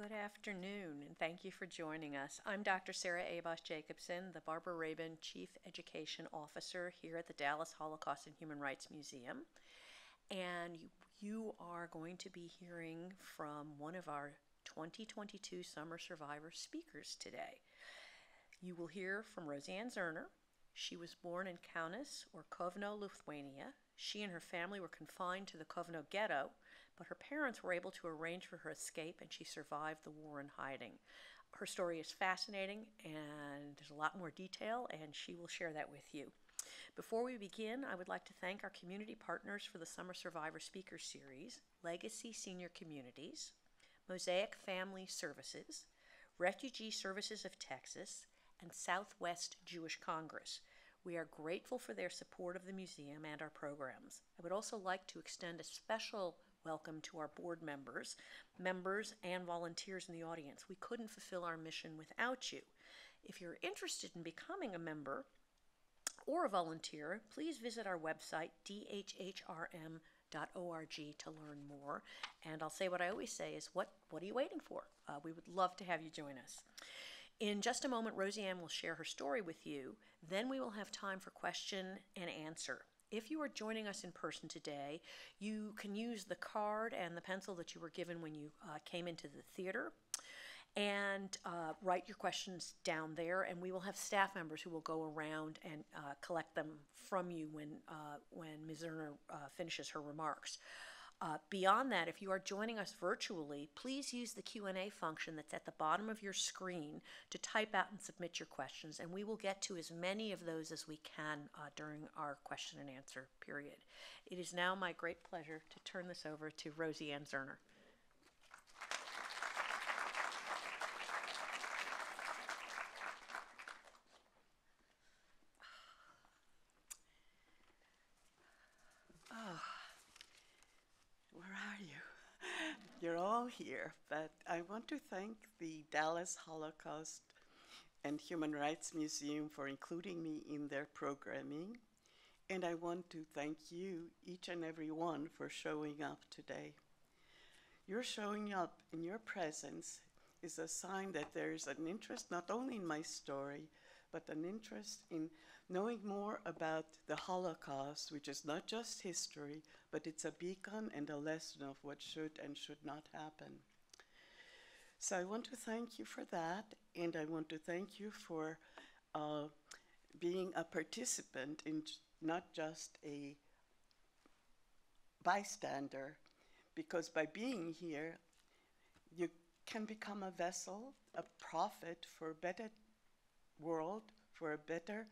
Good afternoon, and thank you for joining us. I'm Dr. Sarah Abos Jacobson, the Barbara Rabin Chief Education Officer here at the Dallas Holocaust and Human Rights Museum. And you are going to be hearing from one of our 2022 Summer Survivor speakers today. You will hear from Rosian Zerner. She was born in Kaunas, or Kovno, Lithuania. She and her family were confined to the Kovno Ghetto, but her parents were able to arrange for her escape and she survived the war in hiding. Her story is fascinating and there's a lot more detail, and she will share that with you. Before we begin, I would like to thank our community partners for the Summer Survivor Speaker Series: Legacy Senior Communities, Mosaic Family Services, Refugee Services of Texas, and Southwest Jewish Congress. We are grateful for their support of the museum and our programs. I would also like to extend a special welcome to our board members, and volunteers in the audience. We couldn't fulfill our mission without you. If you're interested in becoming a member or a volunteer, please visit our website, dhhrm.org, to learn more. And I'll say what I always say is, what are you waiting for? We would love to have you join us. In just a moment, Rosian will share her story with you. Then we will have time for question and answer. If you are joining us in person today, you can use the card and the pencil that you were given when you came into the theater, and write your questions down there, and we will have staff members who will go around and collect them from you when Ms. Zerner finishes her remarks. Beyond that, if you are joining us virtually, please use the Q&A function that's at the bottom of your screen to type out and submit your questions, and we will get to as many of those as we can during our question and answer period. It is now my great pleasure to turn this over to Rosian Zerner. Where are you? You're all here, but I want to thank the Dallas Holocaust and Human Rights Museum for including me in their programming. And I want to thank you, each and every one, for showing up today. Your showing up in your presence is a sign that there is an interest not only in my story, but an interest in knowing more about the Holocaust, which is not just history, but it's a beacon and a lesson of what should and should not happen. So I want to thank you for that, and I want to thank you for being a participant in not just a bystander, because by being here, you can become a vessel, a prophet for a better world, for a better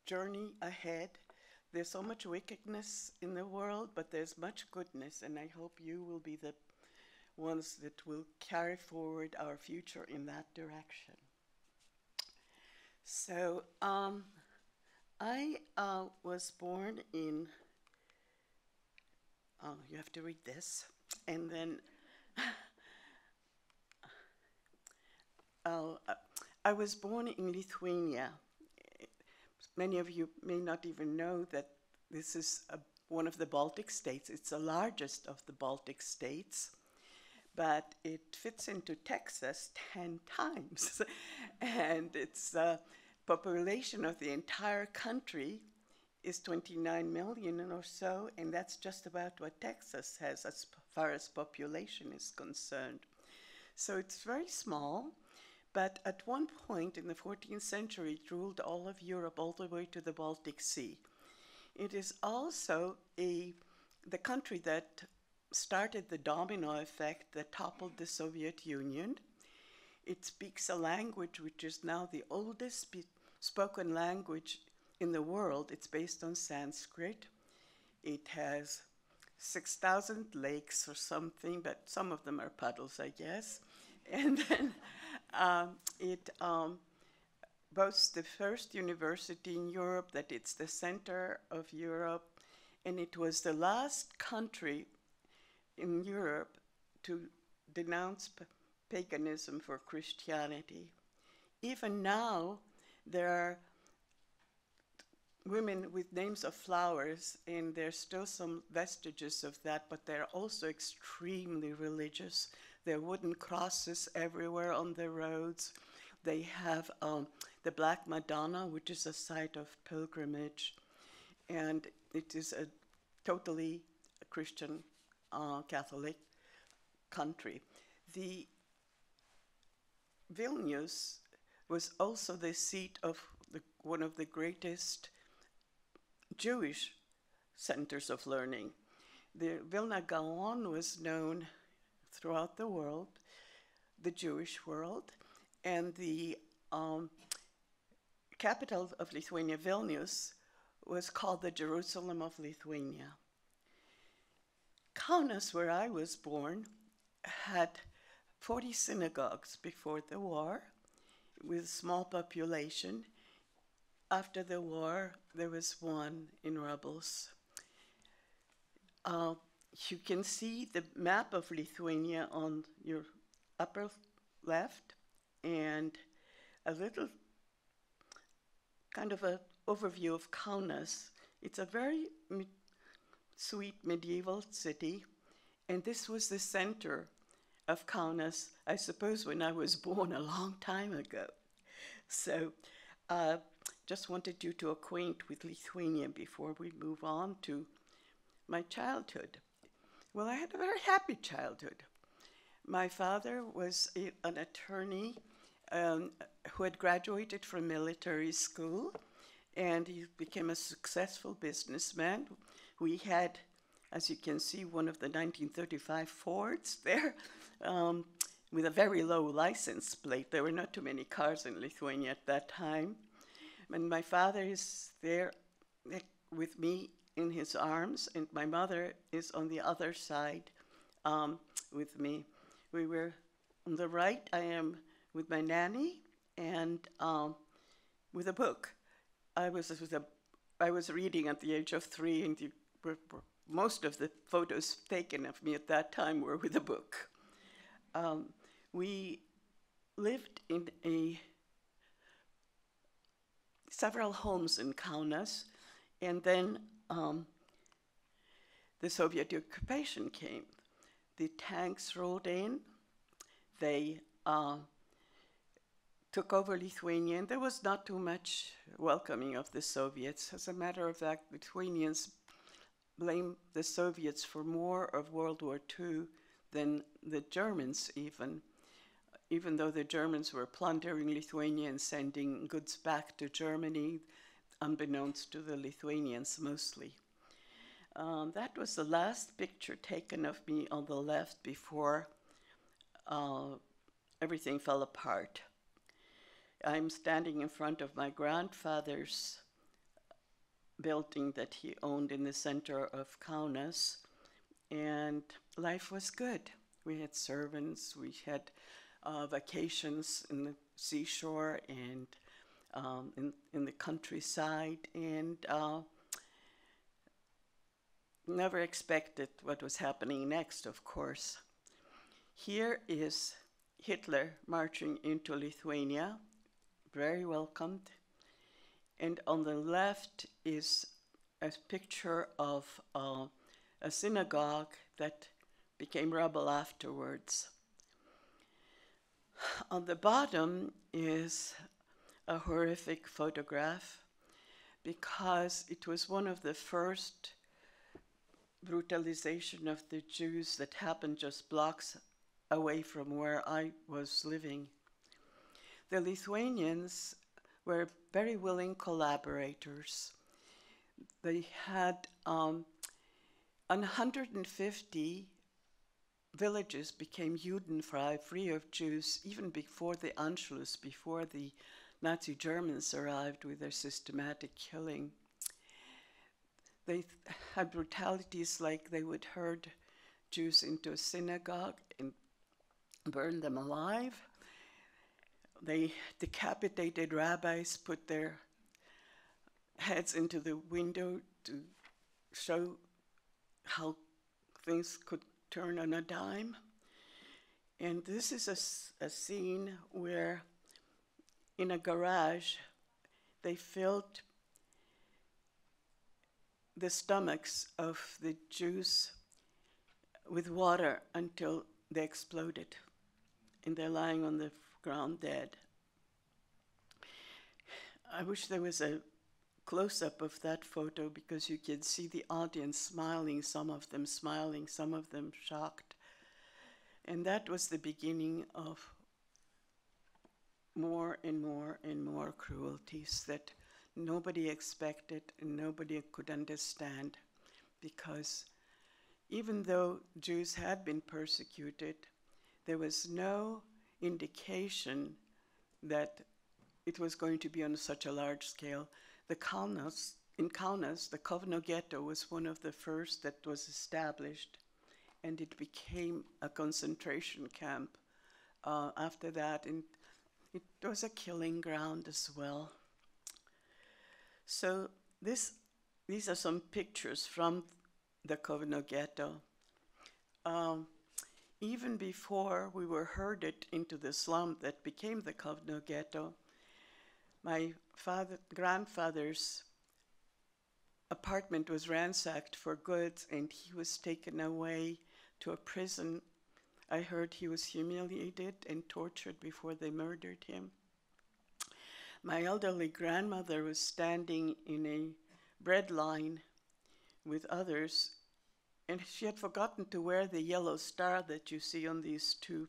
journey ahead. There's so much wickedness in the world, but there's much goodness, and I hope you will be the ones that will carry forward our future in that direction. So I was born in, you have to read this, and then I was born in Lithuania. Many of you may not even know that this is one of the Baltic states. It's the largest of the Baltic states, but it fits into Texas 10 times. And its population of the entire country is 29 million or so, and that's just about what Texas has as far as population is concerned. So it's very small. But at one point in the 14th century, it ruled all of Europe all the way to the Baltic Sea. It is also the country that started the domino effect that toppled the Soviet Union. It speaks a language which is now the oldest spoken language in the world. It's based on Sanskrit. It has 6,000 lakes or something, but some of them are puddles, I guess. And then it boasts the first university in Europe, that it's the center of Europe, and it was the last country in Europe to denounce paganism for Christianity. Even now, there are women with names of flowers, and there's still some vestiges of that, but they're also extremely religious. There are wooden crosses everywhere on the roads. They have the Black Madonna, which is a site of pilgrimage, and it is a totally Christian Catholic country. The Vilnius was also the seat of one of the greatest Jewish centers of learning. The Vilna Gaon was known throughout the world, the Jewish world, and the capital of Lithuania, Vilnius, was called the Jerusalem of Lithuania. Kaunas, where I was born, had 40 synagogues before the war, with a small population. After the war, there was one in rubbles. You can see the map of Lithuania on your upper left, and a little kind of an overview of Kaunas. It's a very sweet medieval city, and this was the center of Kaunas, I suppose, when I was born a long time ago. So just wanted you to acquaint with Lithuania before we move on to my childhood. Well, I had a very happy childhood. My father was an attorney who had graduated from military school, and he became a successful businessman. We had, as you can see, one of the 1935 Fords there with a very low license plate. There were not too many cars in Lithuania at that time. And my father is there with me in his arms, and my mother is on the other side with me. We were on the right, I am with my nanny and with a book. I was reading at the age of 3, and most of the photos taken of me at that time were with a book. We lived in several homes in Kaunas, and then the Soviet occupation came. The tanks rolled in. They took over Lithuania, and there was not too much welcoming of the Soviets. As a matter of fact, Lithuanians blame the Soviets for more of World War II than the Germans even though the Germans were plundering Lithuania and sending goods back to Germany, unbeknownst to the Lithuanians mostly. That was the last picture taken of me on the left before everything fell apart. I'm standing in front of my grandfather's building that he owned in the center of Kaunas, and life was good. We had servants, we had vacations in the seashore and in the countryside, and never expected what was happening next, of course. Here is Hitler marching into Lithuania, very welcomed. And on the left is a picture of a synagogue that became rubble afterwards. On the bottom is a horrific photograph because it was one of the first brutalization of the Jews that happened just blocks away from where I was living. The Lithuanians were very willing collaborators. They had 150 villages became Judenfrei, free of Jews, even before the Anschluss, before the Nazi Germans arrived with their systematic killing. They had brutalities like they would herd Jews into a synagogue and burn them alive. They decapitated rabbis, put their heads into the window to show how things could turn on a dime. And this is a scene where in a garage they filled the stomachs of the Jews with water until they exploded, and they're lying on the ground dead. I wish there was a close-up of that photo because you could see the audience smiling, some of them shocked. And that was the beginning of more and more and more cruelties that nobody expected and nobody could understand, because even though Jews had been persecuted, there was no indication that it was going to be on such a large scale. In Kaunas, the Kovno Ghetto was one of the first that was established, and it became a concentration camp after that, and it was a killing ground as well. So these are some pictures from the Kovno Ghetto. Even before we were herded into the slum that became the Kovno Ghetto, my grandfather's apartment was ransacked for goods, and he was taken away to a prison. I heard he was humiliated and tortured before they murdered him. My elderly grandmother was standing in a bread line with others, and she had forgotten to wear the yellow star that you see on these two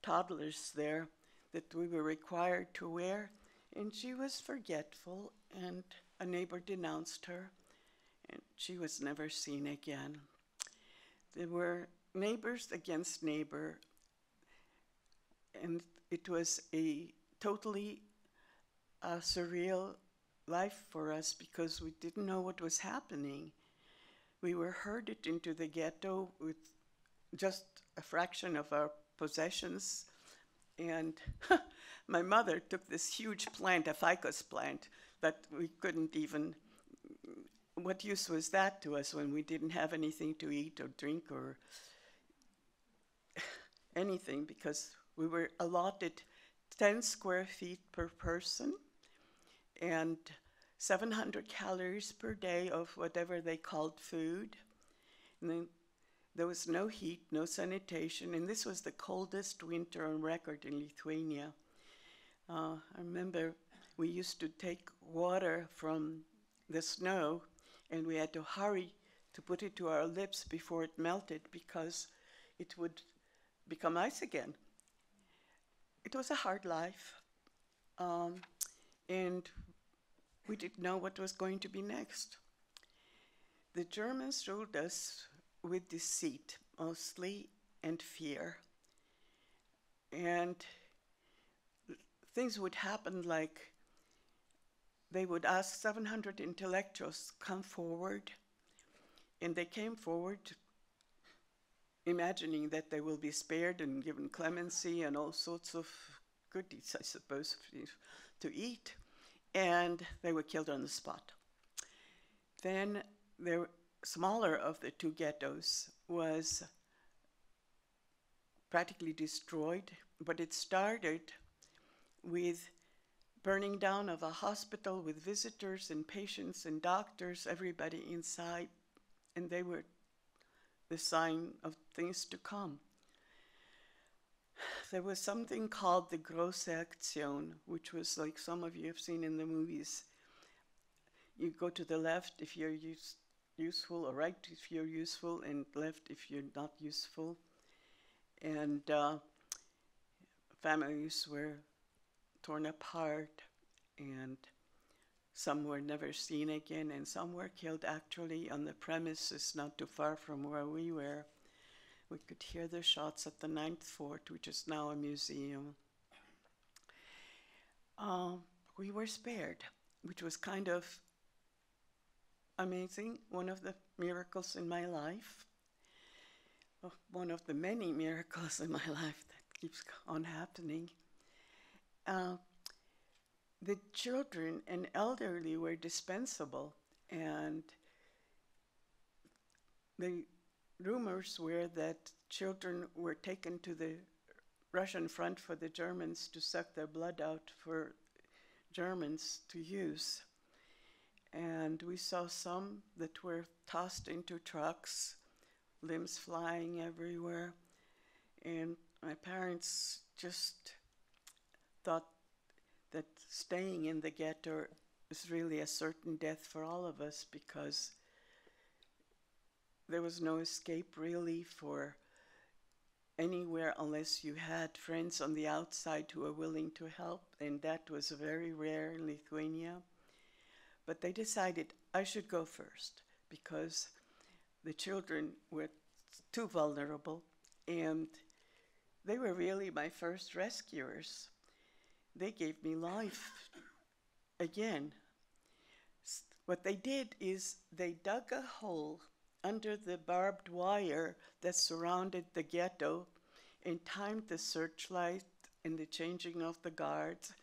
toddlers there that we were required to wear. And she was forgetful, and a neighbor denounced her, and she was never seen again. There were neighbors against neighbor, and it was a totally surreal life for us because we didn't know what was happening. We were herded into the ghetto with just a fraction of our possessions, and my mother took this huge plant, a ficus plant, that we couldn't even, what use was that to us when we didn't have anything to eat or drink or anything, because we were allotted 10 square feet per person and 700 calories per day of whatever they called food. And then there was no heat, no sanitation, and this was the coldest winter on record in Lithuania. I remember we used to take water from the snow, and we had to hurry to put it to our lips before it melted because it would become ice again. It was a hard life, and we didn't know what was going to be next. The Germans ruled us with deceit, mostly, and fear. And things would happen like they would ask 700 intellectuals to come forward, and they came forward imagining that they will be spared and given clemency and all sorts of goodies, I suppose, to eat, and they were killed on the spot. Then the smaller of the two ghettos was practically destroyed, but it started with burning down of a hospital with visitors and patients and doctors, everybody inside, and they were the sign of things to come. There was something called the Grosse Aktion, which was like some of you have seen in the movies. You go to the left if you're useful, or right if you're useful, and left if you're not useful. And families were torn apart, and some were never seen again, and some were killed actually on the premises not too far from where we were. We could hear the shots at the 9th Fort, which is now a museum. We were spared, which was kind of amazing, one of the miracles in my life, one of the many miracles in my life that keeps on happening. The children and elderly were dispensable, and the rumors were that children were taken to the Russian front for the Germans to suck their blood out for Germans to use. And we saw some that were tossed into trucks, limbs flying everywhere. And my parents just thought that staying in the ghetto was really a certain death for all of us, because there was no escape really for anywhere unless you had friends on the outside who were willing to help, and that was very rare in Lithuania. But they decided I should go first because the children were too vulnerable, and they were really my first rescuers. They gave me life again. What they did is they dug a hole under the barbed wire that surrounded the ghetto and timed the searchlight and the changing of the guards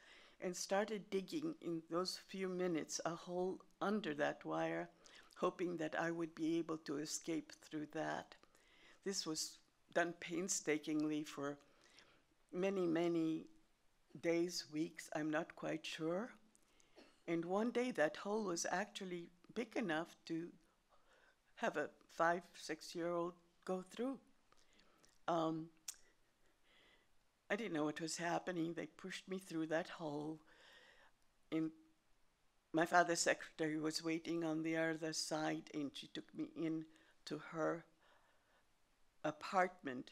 and started digging in those few minutes a hole under that wire, hoping that I would be able to escape through that. This was done painstakingly for many, many days, weeks, I'm not quite sure. And one day that hole was actually big enough to have a 5, 6-year-old go through. I didn't know what was happening. They pushed me through that hole. And my father's secretary was waiting on the other side, and she took me in to her apartment.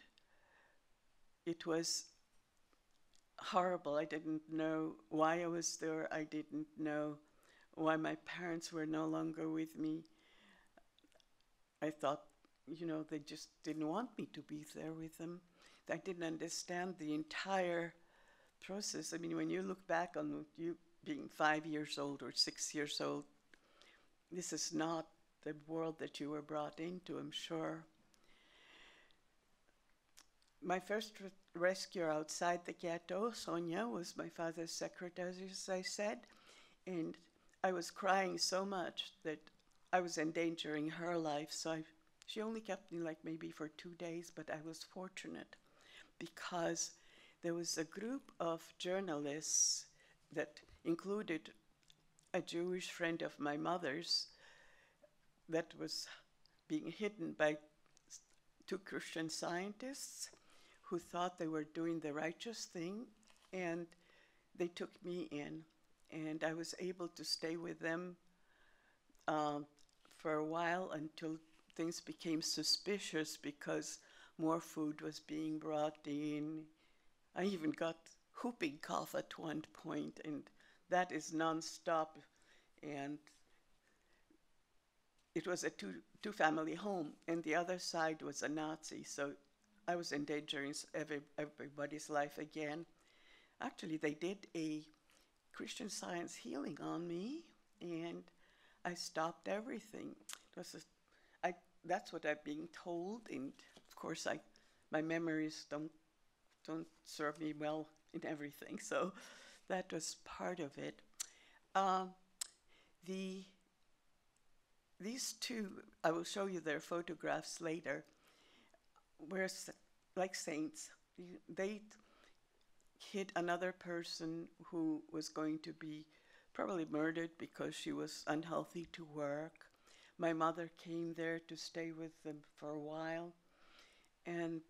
It was horrible. I didn't know why I was there. I didn't know why my parents were no longer with me. I thought, they just didn't want me to be there with them. I didn't understand the entire process. I mean, when you look back on you being 5 years old or 6 years old, this is not the world that you were brought into, I'm sure. My first rescuer outside the ghetto, Sonia, was my father's secretary, as I said, and I was crying so much that I was endangering her life, so she only kept me maybe for 2 days, but I was fortunate because there was a group of journalists that included a Jewish friend of my mother's that was being hidden by 2 Christian scientists who thought they were doing the righteous thing, and they took me in, and I was able to stay with them for a while until things became suspicious because more food was being brought in. I even got whooping cough at one point, and that is nonstop. And it was a two-family home, and the other side was a Nazi, so I was endangering everybody's life again. Actually, they did a Christian Science healing on me, and I stopped everything. That's what I'm being told, and of course, my memories don't serve me well in everything. So that was part of it. These 2, I will show you their photographs later, were like saints. They hid another person who was going to be probably murdered because she was unhealthy to work. My mother came there to stay with them for a while. And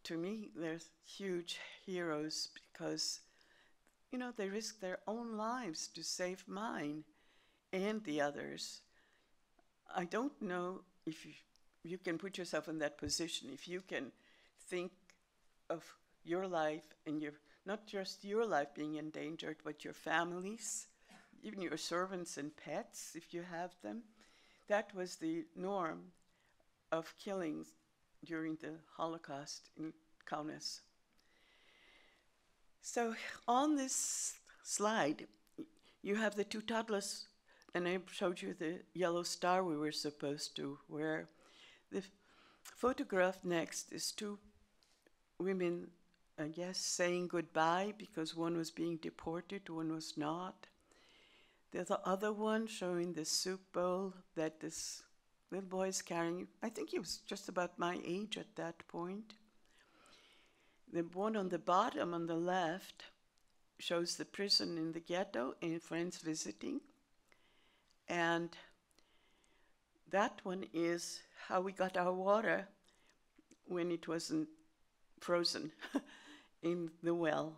to me, they're huge heroes because, they risked their own lives to save mine and the others. I don't know if you can put yourself in that position, if you can think of your life and not just your life being endangered, but your families, even your servants and pets, if you have them. That was the norm of killings during the Holocaust in Kaunas. So on this slide, you have the 2 toddlers, and I showed you the yellow star we were supposed to wear. The photograph next is 2 women, I guess, saying goodbye because one was being deported, one was not. There's the other one showing the soup bowl that this little boy is carrying. I think he was just about my age at that point. The one on the bottom on the left shows the prison in the ghetto and friends visiting. And that one is how we got our water when it wasn't frozen in the well.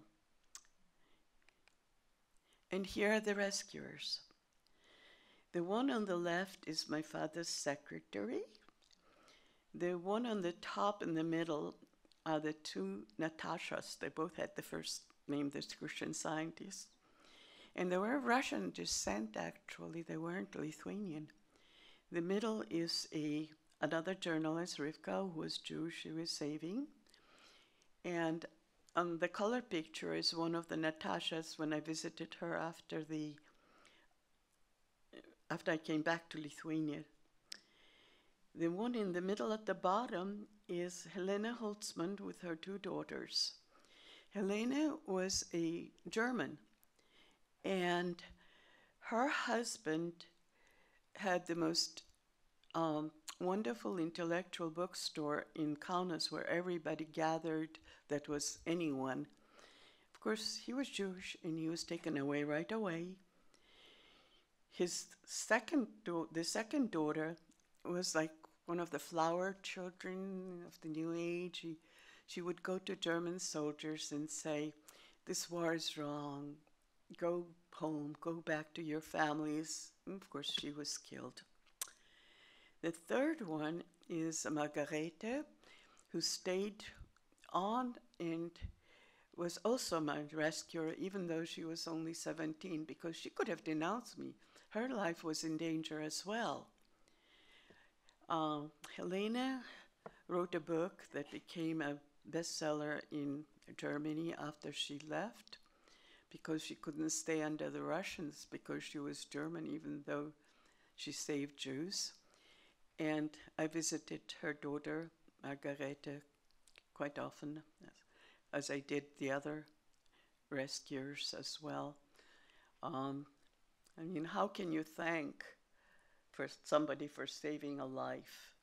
And here are the rescuers. The one on the left is my father's secretary. The one on the top in the middle are the two Natashas. They both had the first name, the Christian scientists. And they were Russian descent, actually. They weren't Lithuanian. The middle is another journalist, Rivka, who was Jewish, she was saving. And on the color picture is one of the Natashas when I visited her after I came back to Lithuania. The one in the middle at the bottom is Helena Holtzmann with her two daughters. Helena was a German, and her husband had the most wonderful intellectual bookstore in Kaunas where everybody gathered that was anyone. Of course, he was Jewish and he was taken away right away. The second daughter was like one of the flower children of the New Age. She would go to German soldiers and say, "This war is wrong. Go home, go back to your families." And of course, she was killed. The third one is Margarete, who stayed on and was also my rescuer, even though she was only 17, because she could have denounced me. Her life was in danger as well. Helena wrote a book that became a bestseller in Germany after she left, because she couldn't stay under the Russians because she was German, even though she saved Jews. And I visited her daughter, Margarete, quite often, as I did the other rescuers as well. I mean, how can you thank somebody for saving a life?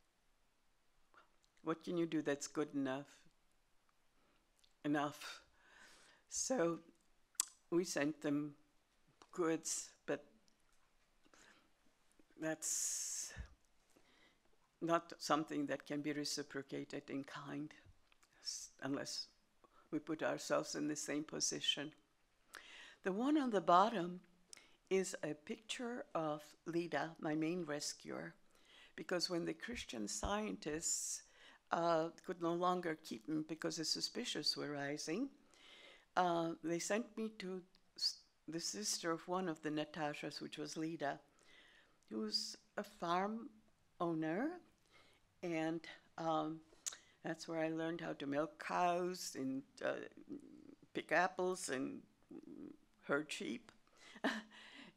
What can you do that's good enough? So we sent them goods, but that's not something that can be reciprocated in kind, unless we put ourselves in the same position. The one on the bottom is a picture of Lida, my main rescuer, because when the Christian scientists could no longer keep me because the suspicions were rising, they sent me to the sister of one of the Natashas, which was Lida, who was a farm owner, and that's where I learned how to milk cows and pick apples and herd sheep.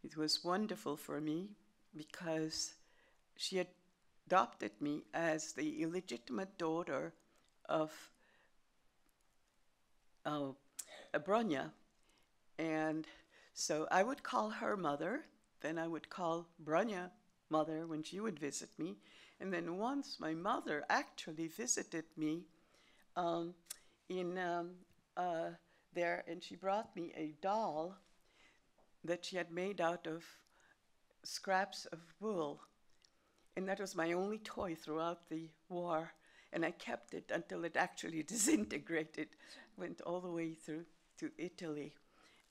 It was wonderful for me because she adopted me as the illegitimate daughter of Bronya. And so I would call her mother, then I would call Bronya mother when she would visit me. And then once my mother actually visited me there, and she brought me a doll that she had made out of scraps of wool. And that was my only toy throughout the war. And I kept it until it actually disintegrated, went all the way through to Italy.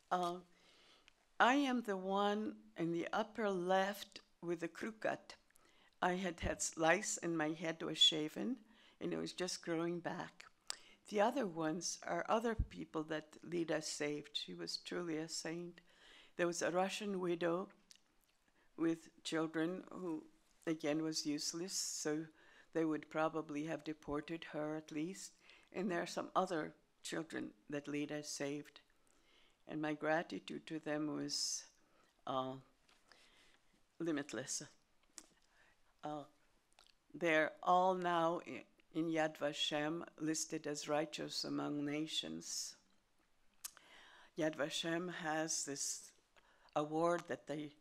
I am the one in the upper left with the crew cut. I had lice and my head was shaven and it was just growing back. The other ones are other people that Lida saved. She was truly a saint. There was a Russian widow with children who, again, was useless, so they would probably have deported her at least. And there are some other children that Lida saved. And my gratitude to them was limitless. They're all now in Yad Vashem listed as righteous among nations. Yad Vashem has this award that they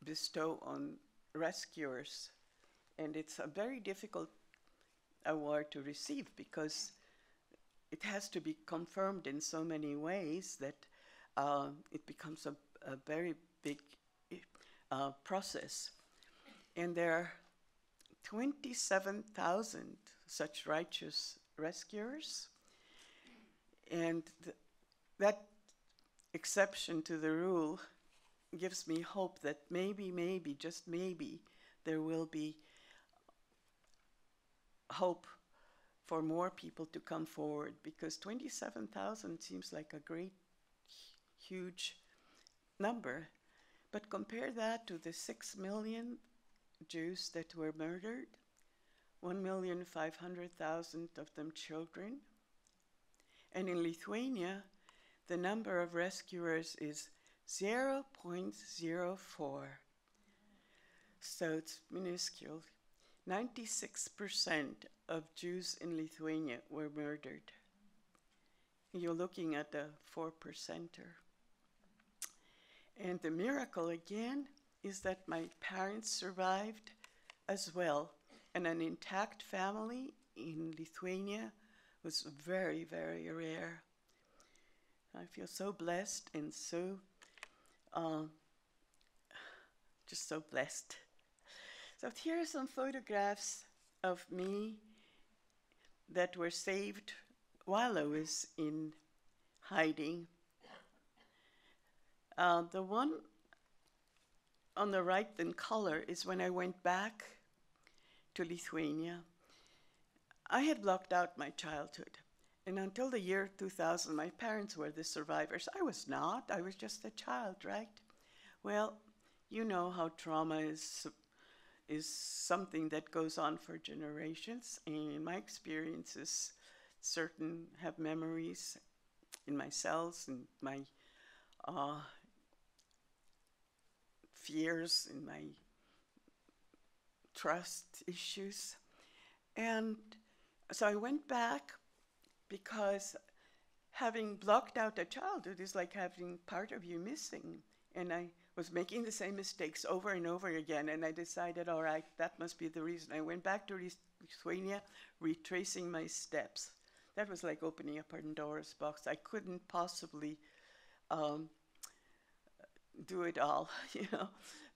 bestow on rescuers, and it's a very difficult award to receive because it has to be confirmed in so many ways that it becomes a very big process. And there are 27,000 such righteous rescuers, And that exception to the rule gives me hope that maybe, just maybe, there will be hope for more people to come forward, because 27,000 seems like a great, huge number. But compare that to the 6 million Jews that were murdered, 1,500,000 of them children. And in Lithuania, the number of rescuers is 0.04. So it's minuscule. 96% of Jews in Lithuania were murdered. You're looking at a 4%er. And the miracle again is that my parents survived as well. And an intact family in Lithuania was very, very rare. I feel so blessed and so, just so blessed. So here are some photographs of me that were saved while I was in hiding. The one on the right in color is when I went back to Lithuania. I had blocked out my childhood. And until the year 2000, my parents were the survivors. I was not. I was just a child, right? Well, you know how trauma is something that goes on for generations. And in my experiences, certain have memories in my cells and my fears and my trust issues. And so I went back, because having blocked out a childhood is like having part of you missing. And I was making the same mistakes over and over again. And I decided, all right, that must be the reason. I went back to Lithuania, retracing my steps. That was like opening a Pandora's box. I couldn't possibly do it all, you know.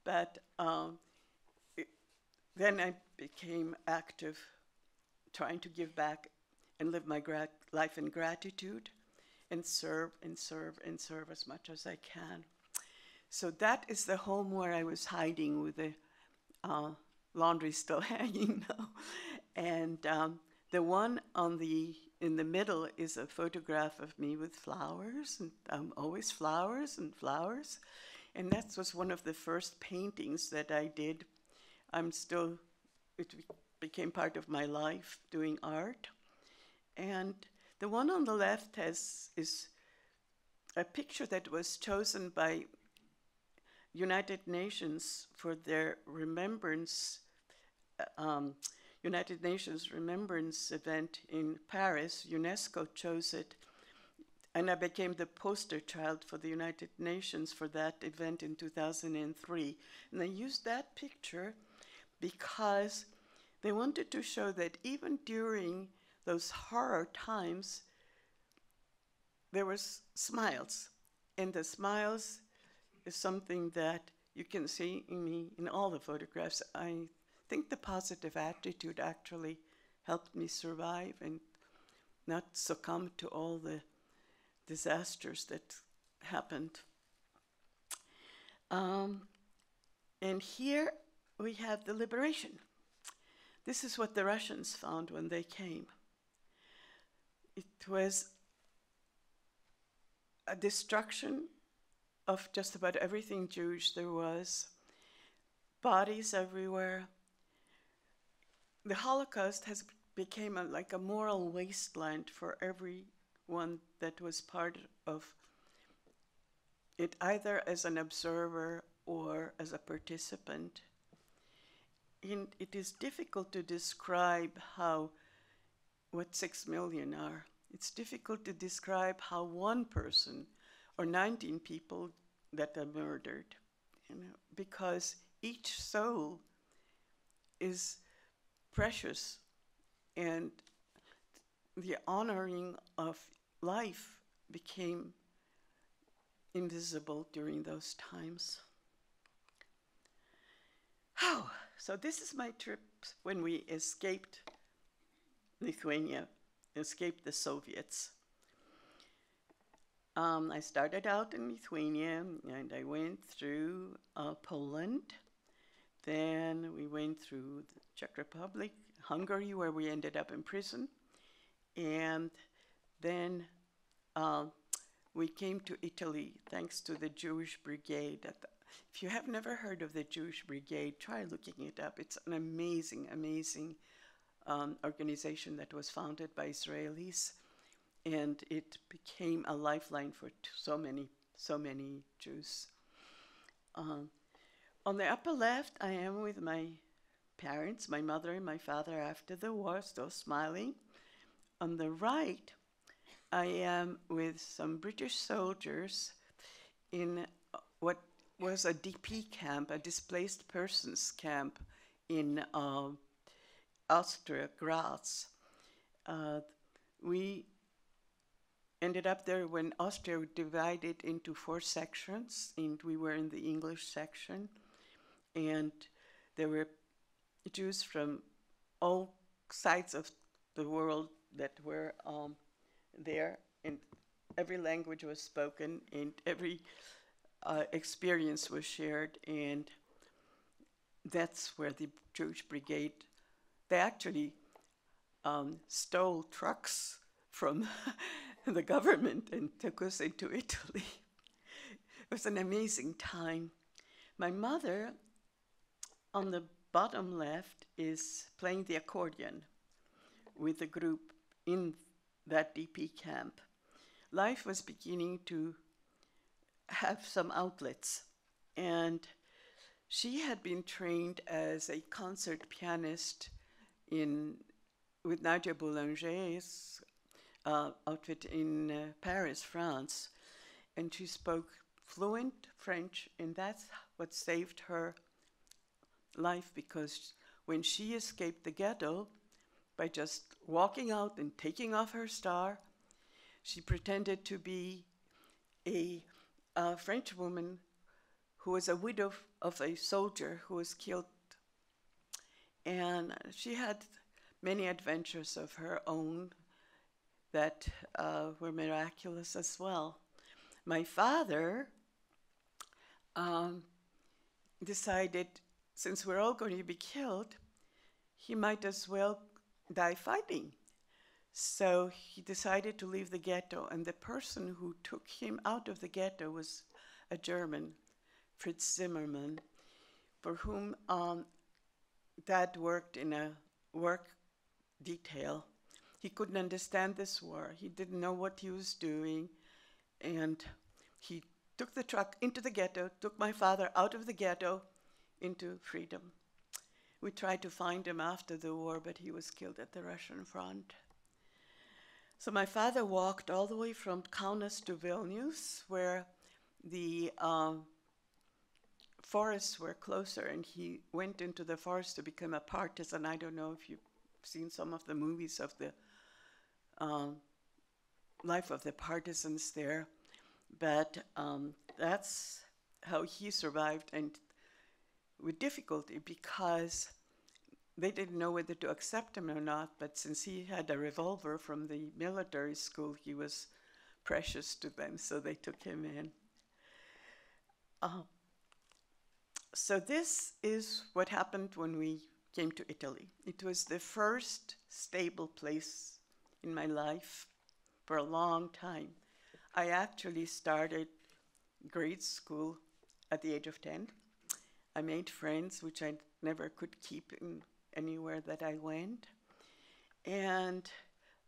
But then I became active, trying to give back and live my life in gratitude and serve and serve and serve as much as I can. So that is the home where I was hiding, with the laundry still hanging now. And the one in the middle is a photograph of me with flowers, and always flowers and flowers. And that was one of the first paintings that I did. It became part of my life, doing art. And the one on the left is a picture that was chosen by United Nations for their remembrance, United Nations Remembrance event in Paris. UNESCO chose it, and I became the poster child for the United Nations for that event in 2003. And I used that picture because they wanted to show that even during those horror times, there was smiles. And the smiles is something that you can see in me in all the photographs. I think the positive attitude actually helped me survive and not succumb to all the disasters that happened. And here we have the liberation. This is what the Russians found when they came. It was a destruction of just about everything Jewish there was, bodies everywhere. The Holocaust has become like a moral wasteland for everyone that was part of it, either as an observer or as a participant. And it is difficult to describe what 6 million are. It's difficult to describe how one person or 19 people that are murdered, because each soul is precious, and the honoring of life became invisible during those times. Oh, so this is my trip when we escaped Lithuania, escaped the Soviets. I started out in Lithuania, and I went through Poland. Then we went through the Czech Republic, Hungary, where we ended up in prison. And then we came to Italy thanks to the Jewish Brigade. If you have never heard of the Jewish Brigade, try looking it up. It's an amazing, amazing organization that was founded by Israelis, and it became a lifeline for so many Jews. On the upper left, I am with my parents, my mother and my father after the war, still smiling. On the right, I am with some British soldiers in what was a DP camp, a displaced persons camp in Austria, Graz. We ended up there when Austria divided into 4 sections, and we were in the English section. And there were Jews from all sides of the world that were there, and every language was spoken, and every experience was shared. And that's where the Jewish Brigade, they actually stole trucks from the government and took us into Italy. It was an amazing time. My mother, on the bottom left, is playing the accordion with the group in that DP camp. Life was beginning to have some outlets, and she had been trained as a concert pianist with Nadia Boulanger's outfit in Paris, France, and she spoke fluent French, and that's what saved her life, because when she escaped the ghetto by just walking out and taking off her star, she pretended to be a French woman who was a widow of a soldier who was killed. And she had many adventures of her own that were miraculous as well. My father decided, since we're all going to be killed, he might as well die fighting. So he decided to leave the ghetto, and the person who took him out of the ghetto was a German, Fritz Zimmermann, for whom Dad worked in a work detail. He couldn't understand this war. He didn't know what he was doing, and he took the truck into the ghetto, took my father out of the ghetto into freedom. We tried to find him after the war, but he was killed at the Russian front. So my father walked all the way from Kaunas to Vilnius, where the forests were closer, and he went into the forest to become a partisan. I don't know if you've seen some of the movies of the life of the partisans there, but that's how he survived, and with difficulty, because they didn't know whether to accept him or not, but since he had a revolver from the military school, he was precious to them, so they took him in. So this is what happened when we came to Italy. It was the first stable place in my life for a long time. I actually started grade school at the age of 10. I made friends, which I never could keep in anywhere that I went. And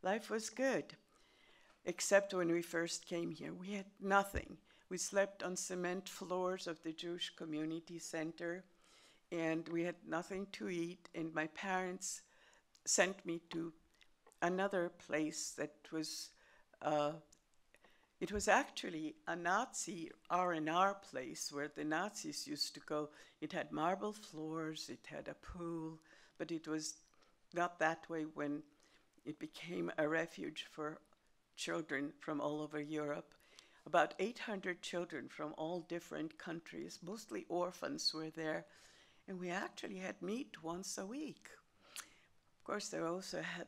life was good, except when we first came here. We had nothing. We slept on cement floors of the Jewish Community Center, and we had nothing to eat. And my parents sent me to another place that was, it was actually a Nazi R&R place where the Nazis used to go. It had marble floors, it had a pool, but it was not that way when it became a refuge for children from all over Europe. About 800 children from all different countries, mostly orphans, were there, and we actually had meat once a week. Of course, they also had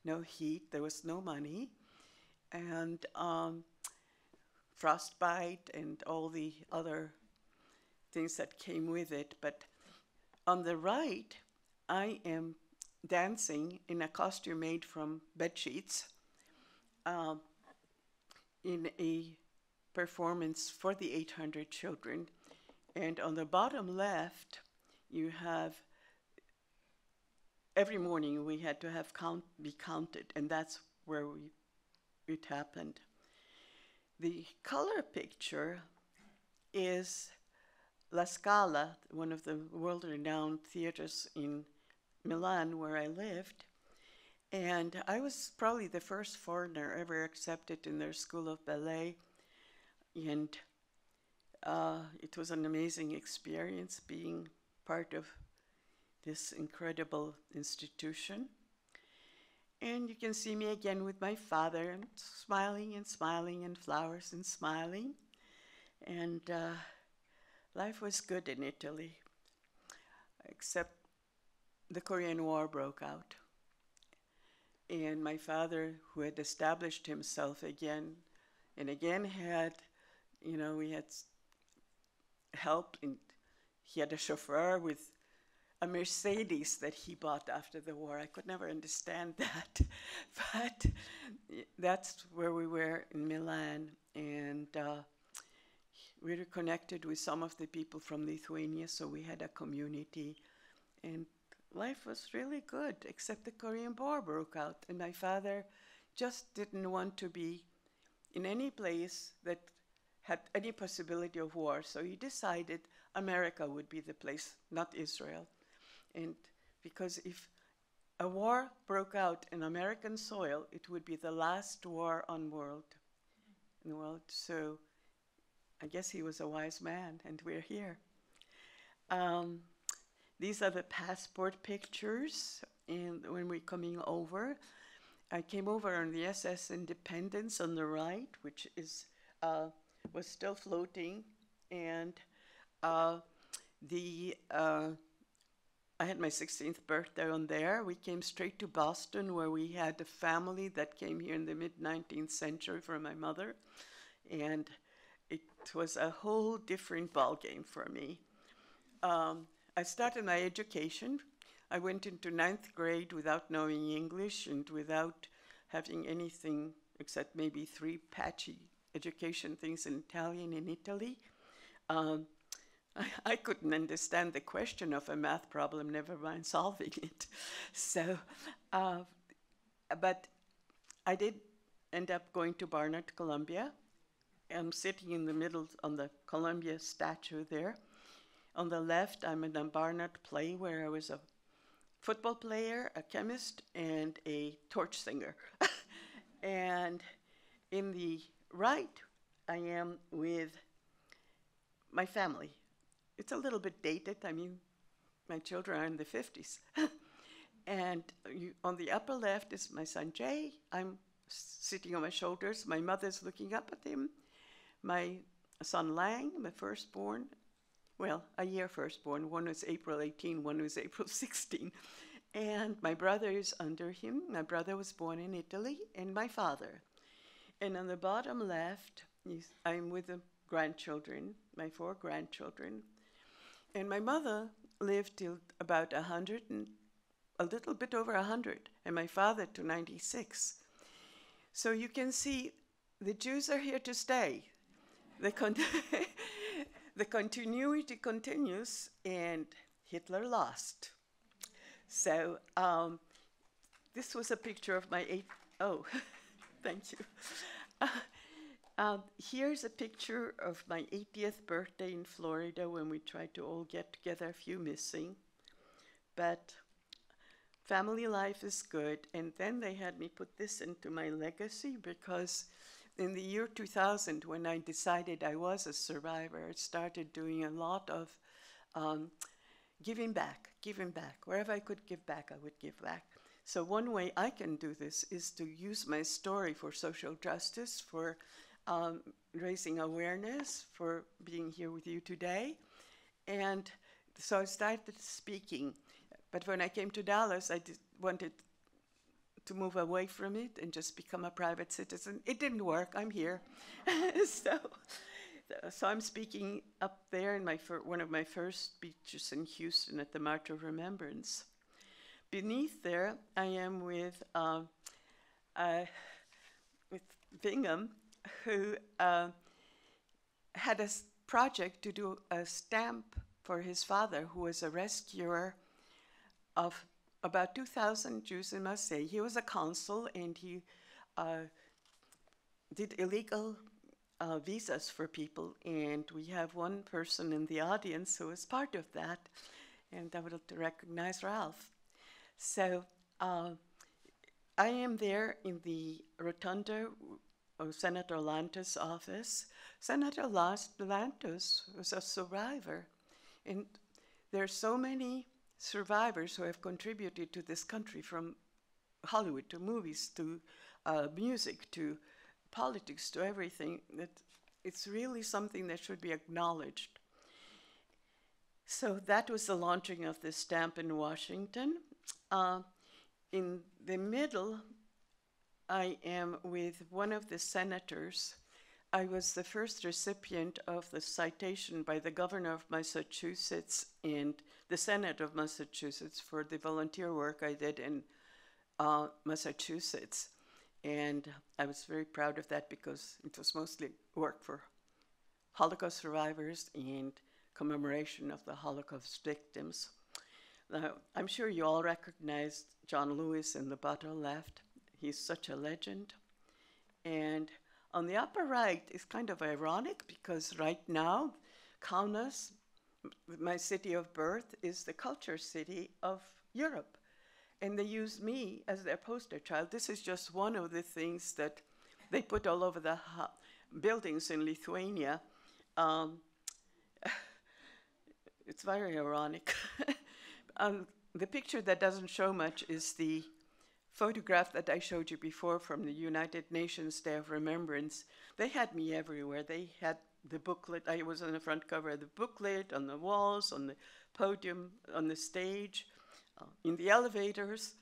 no heat, there was no money, and frostbite and all the other things that came with it. But on the right, I am dancing in a costume made from bed sheets in a performance for the 800 children. And on the bottom left, you have every morning we had to have be counted, and that's where it happened. The color picture is La Scala, one of the world-renowned theaters in Milan, where I lived. And I was probably the first foreigner ever accepted in their school of ballet. And it was an amazing experience being part of this incredible institution. And you can see me again with my father, and smiling and smiling, and flowers and smiling. And life was good in Italy, except the Korean War broke out. And my father, who had established himself again and again, had, we had help, and he had a chauffeur with a Mercedes that he bought after the war. I could never understand that, but that's where we were in Milan, and we were connected with some of the people from Lithuania, so we had a community, and life was really good, except the Korean War broke out, and my father just didn't want to be in any place that had any possibility of war, so he decided America would be the place, not Israel. And because if a war broke out in American soil, it would be the last war in the world. So I guess he was a wise man, and we're here. These are the passport pictures, and when we're coming over, I came over on the SS Independence on the right, which is was still floating, and I had my 16th birthday on there. We came straight to Boston, where we had a family that came here in the mid-19th century for my mother, and it was a whole different ballgame for me. I started my education. I went into 9th grade without knowing English and without having anything except maybe 3 patchy education things in Italian in Italy. I couldn't understand the question of a math problem, never mind solving it. So, but I did end up going to Barnard, Columbia. I'm sitting in the middle on the Columbia statue there. On the left, I'm in a Barnard play where I was a football player, a chemist, and a torch singer. And in the right, I am with my family. It's a little bit dated. I mean, my children are in the 50s. And on the upper left is my son Jay. I'm sitting on my shoulders. My mother's looking up at him. My son Lang, my firstborn, well, a year firstborn. One was April 18, one was April 16. And my brother is under him. My brother was born in Italy, and my father. And on the bottom left, I'm with the grandchildren, my 4 grandchildren. And my mother lived till about 100 and a little bit over 100, and my father to 96. So you can see the Jews are here to stay. The continuity continues, and Hitler lost. So this was a picture of my thank you. Here's a picture of my 80th birthday in Florida when we tried to all get together, a few missing. But family life is good. And then they had me put this into my legacy because in the year 2000, when I decided I was a survivor, I started doing a lot of giving back. Wherever I could give back, I would give back. So one way I can do this is to use my story for social justice, for raising awareness, for being here with you today. And so I started speaking. But when I came to Dallas, I wanted to move away from it and just become a private citizen. It didn't work. I'm here. so, so I'm speaking up there in one of my first speeches in Houston at the March of Remembrance. Beneath there, I am with Bingham, who had a project to do a stamp for his father, who was a rescuer of about 2,000 Jews in Marseille. He was a consul, and he did illegal visas for people, and we have one person in the audience who is part of that, and I would like to recognize Ralph. So I am there in the rotunda of Senator Lantos' office. Senator Lantos was a survivor, and there are so many survivors who have contributed to this country, from Hollywood to movies to music to politics to everything, that it's really something that should be acknowledged. So that was the launching of this stamp in Washington. In the middle, I am with one of the senators. I was the first recipient of the citation by the governor of Massachusetts and the Senate of Massachusetts for the volunteer work I did in Massachusetts. And I was very proud of that because it was mostly work for Holocaust survivors and commemoration of the Holocaust victims. Now, I'm sure you all recognized John Lewis in the bottom left. He's such a legend. And on the upper right is kind of ironic because right now, Kaunas, my city of birth, is the culture city of Europe. And they use me as their poster child. This is just one of the things that they put all over the buildings in Lithuania. It's very ironic. The picture that doesn't show much is the photograph that I showed you before from the United Nations Day of Remembrance. They had me everywhere. They had the booklet. I was on the front cover of the booklet, on the walls, on the podium, on the stage, in the elevators.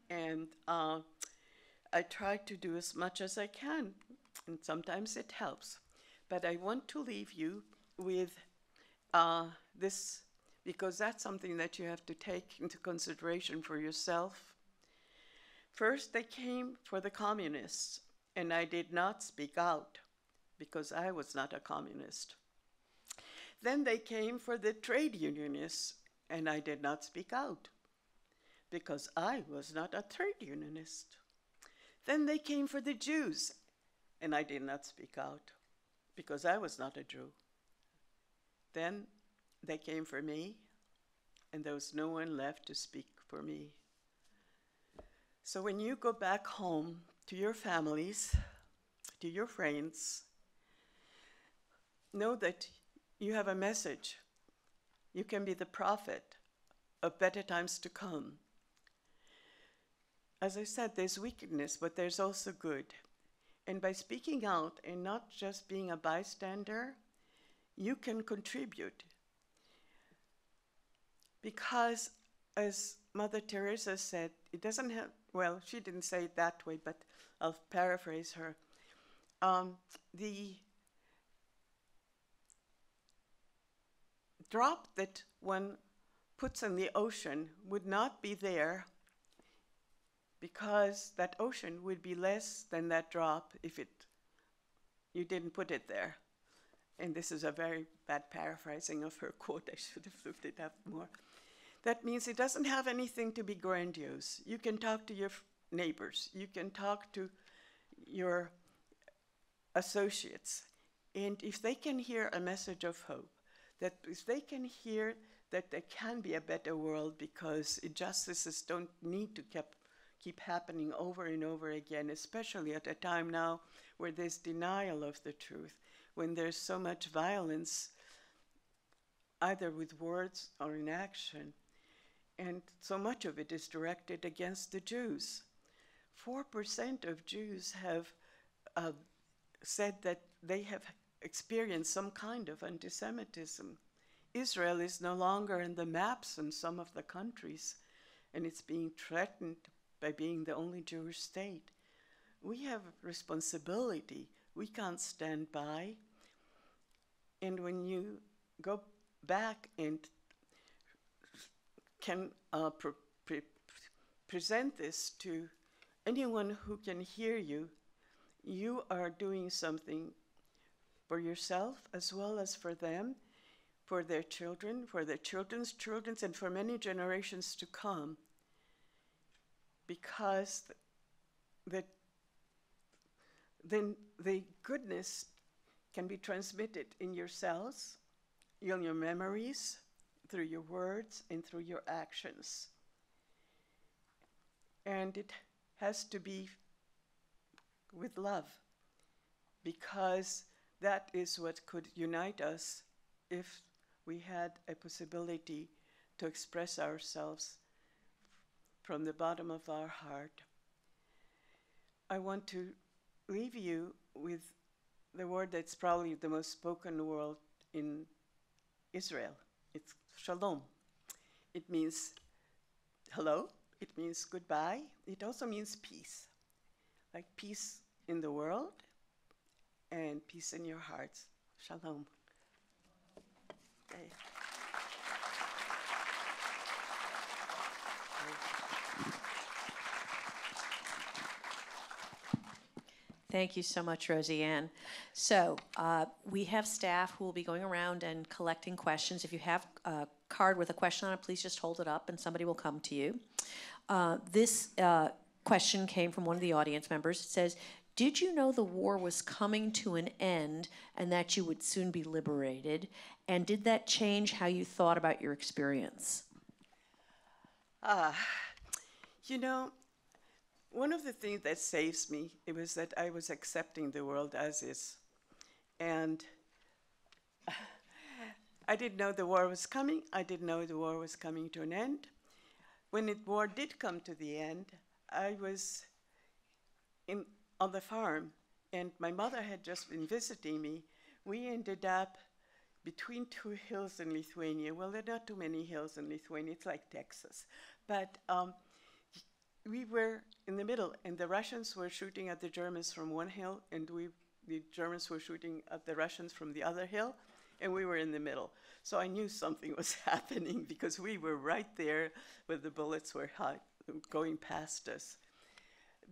And I try to do as much as I can, and sometimes it helps. But I want to leave you with this, because that's something that you have to take into consideration for yourself. First, they came for the communists, and I did not speak out because I was not a communist. Then they came for the trade unionists, and I did not speak out because I was not a trade unionist. Then they came for the Jews, and I did not speak out because I was not a Jew. Then they came for me, and there was no one left to speak for me. So when you go back home to your families, to your friends, know that you have a message. You can be the prophet of better times to come. As I said, there's wickedness, but there's also good. And by speaking out and not just being a bystander, you can contribute. Because, as Mother Teresa said, it doesn't have, well, she didn't say it that way, but I'll paraphrase her. The drop that one puts in the ocean would not be there because that ocean would be less than that drop if you didn't put it there. And this is a very bad paraphrasing of her quote. I should have looked it up more. That means it doesn't have anything to be grandiose. You can talk to your neighbors. You can talk to your associates. And if they can hear a message of hope, that if they can hear that there can be a better world because injustices don't need to keep happening over and over again, especially at a time now where there's denial of the truth, when there's so much violence, either with words or in action. And so much of it is directed against the Jews. 4% of Jews have said that they have experienced some kind of anti-Semitism. Israel is no longer in the maps in some of the countries, and it's being threatened by being the only Jewish state. We have responsibility. We can't stand by. And when you go back and can present this to anyone who can hear you, you are doing something for yourself as well as for them, for their children, for their children's children, and for many generations to come. Because then the goodness can be transmitted in your cells, in your memories, through your words, and through your actions. And it has to be with love, because that is what could unite us if we had a possibility to express ourselves from the bottom of our heart. I want to leave you with the word that's probably the most spoken word in Israel. It's shalom. It means hello. It means goodbye. It also means peace, like peace in the world and peace in your hearts. Shalom. Okay. Thank you so much, Rosian. So we have staff who will be going around and collecting questions. If you have a card with a question on it, please just hold it up and somebody will come to you. This question came from one of the audience members. It says, did you know the war was coming to an end and that you would soon be liberated? And did that change how you thought about your experience? You know, one of the things that saves me, it was that I was accepting the world as is. And I didn't know the war was coming. I didn't know the war was coming to an end. When the war did come to the end, I was on the farm, and my mother had just been visiting me. We ended up between two hills in Lithuania. Well, there are not too many hills in Lithuania. It's like Texas. But we were in the middle, and the Russians were shooting at the Germans from one hill, and the Germans were shooting at the Russians from the other hill, and we were in the middle. So I knew something was happening because we were right there where the bullets were going past us.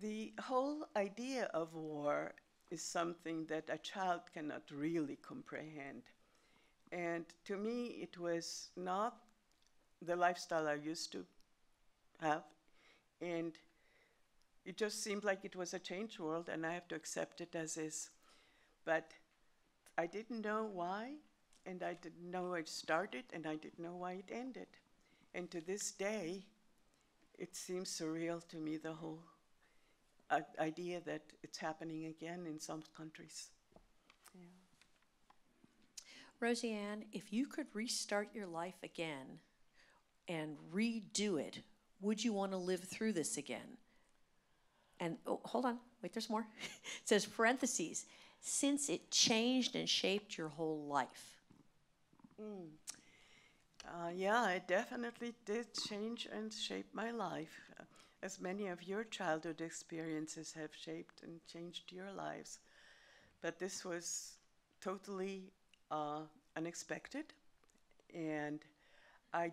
The whole idea of war is something that a child cannot really comprehend. And to me, it was not the lifestyle I used to have. And it just seemed like it was a changed world, and I have to accept it as is. But I didn't know why, and I didn't know it started, and I didn't know why it ended. And to this day, it seems surreal to me, the whole idea that it's happening again in some countries. Yeah. Rosian, if you could restart your life again and redo it, would you want to live through this again? And, oh, hold on, wait, there's more. It says, parentheses, since it changed and shaped your whole life. Yeah, it definitely did change and shape my life, as many of your childhood experiences have shaped and changed your lives. But this was totally unexpected, and I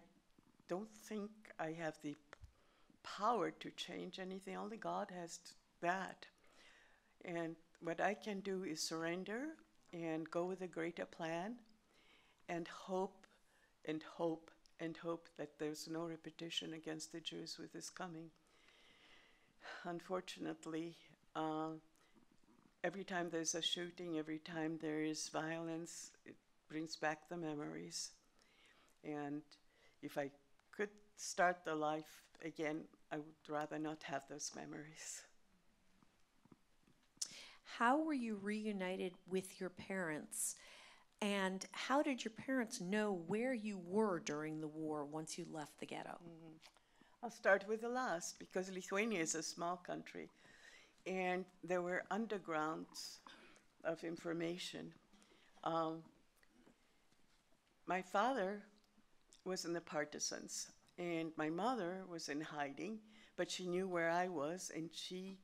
don't think I have the power to change anything. Only God has that. And what I can do is surrender and go with a greater plan and hope and hope and hope that there's no repetition against the Jews with this coming. Unfortunately, every time there's a shooting, every time there is violence, it brings back the memories. And if I could start the life again, I would rather not have those memories. How were you reunited with your parents? And how did your parents know where you were during the war once you left the ghetto? I'll start with the last, because Lithuania is a small country, and there were undergrounds of information. My father was in the partisans, and my mother was in hiding, but she knew where I was, and she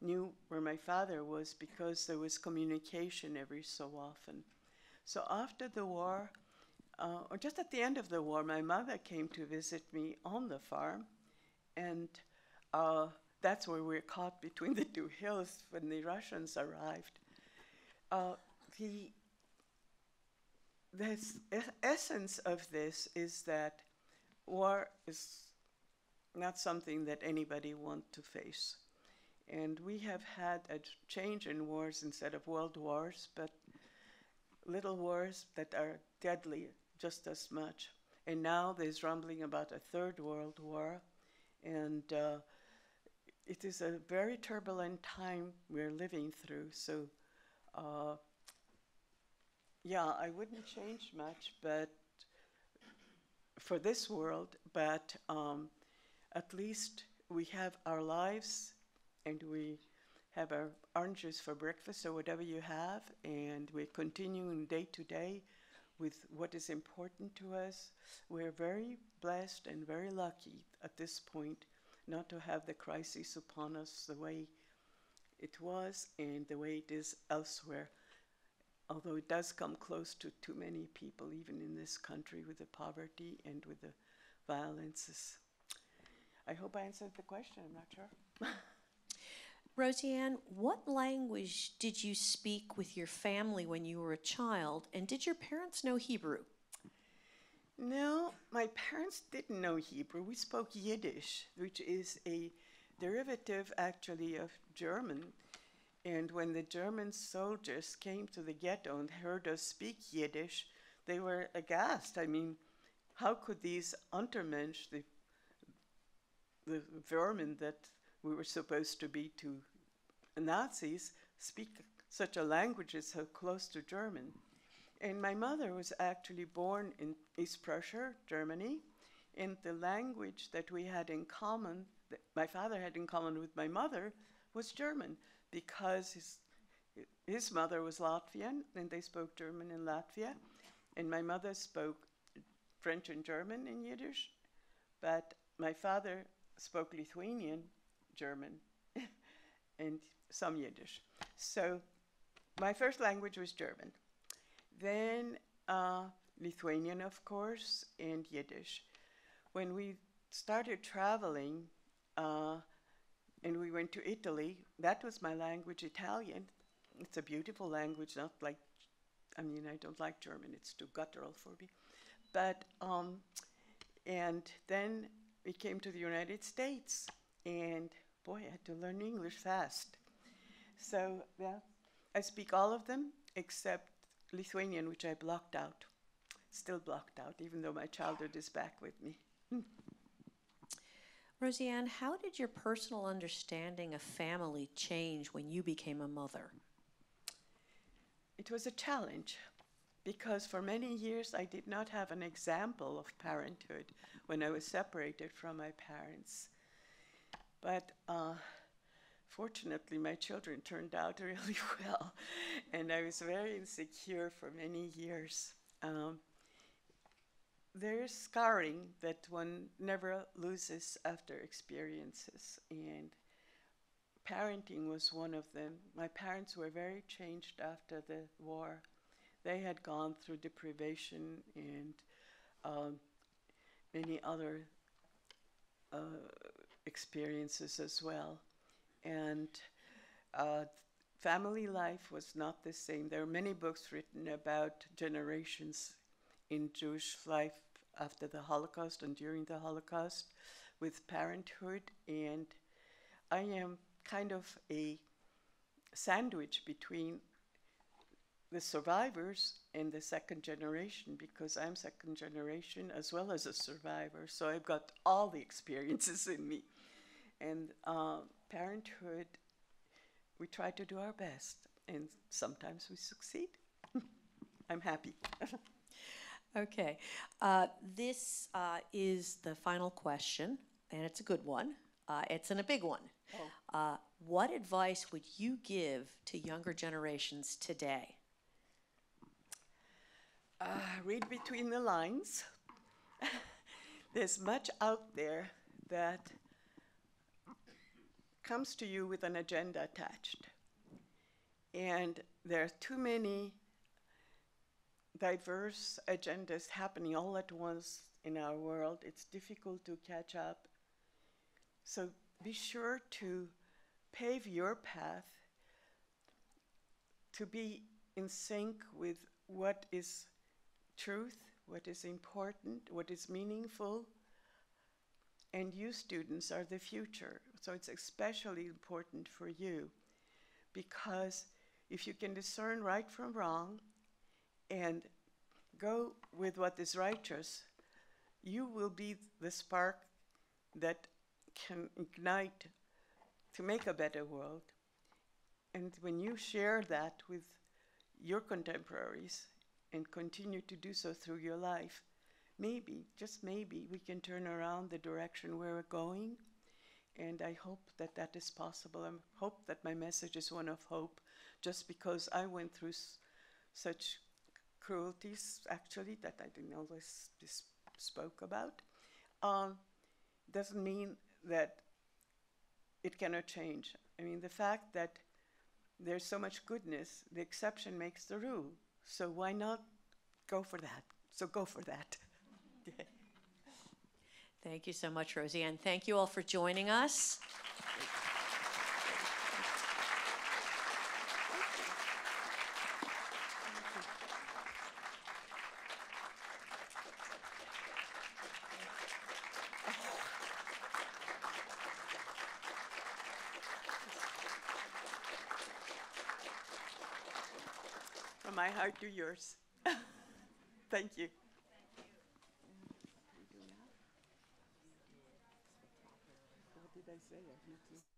knew where my father was because there was communication every so often. So after the war, or just at the end of the war, my mother came to visit me on the farm, and that's where we were caught between the two hills when the Russians arrived. The essence of this is that war is not something that anybody wants to face. And we have had a change in wars instead of world wars, but little wars that are deadly just as much. And now there's rumbling about a third world war, and it is a very turbulent time we're living through. So, yeah, I wouldn't change much, but for this world, but at least we have our lives, and we have our oranges for breakfast or whatever you have, and we're continuing day to day with what is important to us. We're very blessed and very lucky at this point not to have the crisis upon us the way it was and the way it is elsewhere, although it does come close to too many people, even in this country, with the poverty and with the violences. I hope I answered the question. I'm not sure. Rosian, what language did you speak with your family when you were a child, and did your parents know Hebrew? No, my parents didn't know Hebrew. We spoke Yiddish, which is a derivative actually of German. And when the German soldiers came to the ghetto and heard us speak Yiddish, they were aghast. I mean, how could these Untermensch, the vermin that we were supposed to be to Nazis, speak such a language is so close to German? And my mother was actually born in East Prussia, Germany, and the language that we had in common, that my father had in common with my mother, was German, because his mother was Latvian, and they spoke German in Latvia, and my mother spoke French and German in Yiddish, but my father spoke Lithuanian, German, and some Yiddish. So my first language was German. Then Lithuanian, of course, and Yiddish. When we started traveling and we went to Italy, that was my language, Italian. It's a beautiful language, not like, I mean, I don't like German, it's too guttural for me. But, and then we came to the United States, and boy, I had to learn English fast. So, yeah, I speak all of them except Lithuanian, which I blocked out. Still blocked out, even though my childhood is back with me. Rosian, how did your personal understanding of family change when you became a mother? It was a challenge, because for many years I did not have an example of parenthood when I was separated from my parents. But fortunately, my children turned out really well, and I was very insecure for many years. There's scarring that one never loses after experiences, and parenting was one of them. My parents were very changed after the war. They had gone through deprivation and many other experiences as well. And family life was not the same. There are many books written about generations in Jewish life after the Holocaust and during the Holocaust with parenthood, and I am kind of a sandwich between the survivors and the second generation, because I'm second generation as well as a survivor, so I've got all the experiences in me. And parenthood, we try to do our best, and sometimes we succeed. I'm happy. Okay. This is the final question, and it's a good one. It's a big one. Oh. What advice would you give to younger generations today? Read between the lines. There's much out there that comes to you with an agenda attached. And there are too many diverse agendas happening all at once in our world. It's difficult to catch up. So be sure to pave your path to be in sync with what is truth, what is important, what is meaningful. And you students are the future. So it's especially important for you, because if you can discern right from wrong and go with what is righteous, you will be the spark that can ignite to make a better world. And when you share that with your contemporaries and continue to do so through your life, maybe, just maybe, we can turn around the direction where we're going. And I hope that that is possible. I hope that my message is one of hope, just because I went through such cruelties, actually, that I didn't always spoke about. Doesn't mean that it cannot change. I mean, the fact that there's so much goodness, the exception makes the rule. So why not go for that? So go for that. Thank you so much, Rosian. Thank you all for joining us. From my heart to yours. Thank you. What did I say?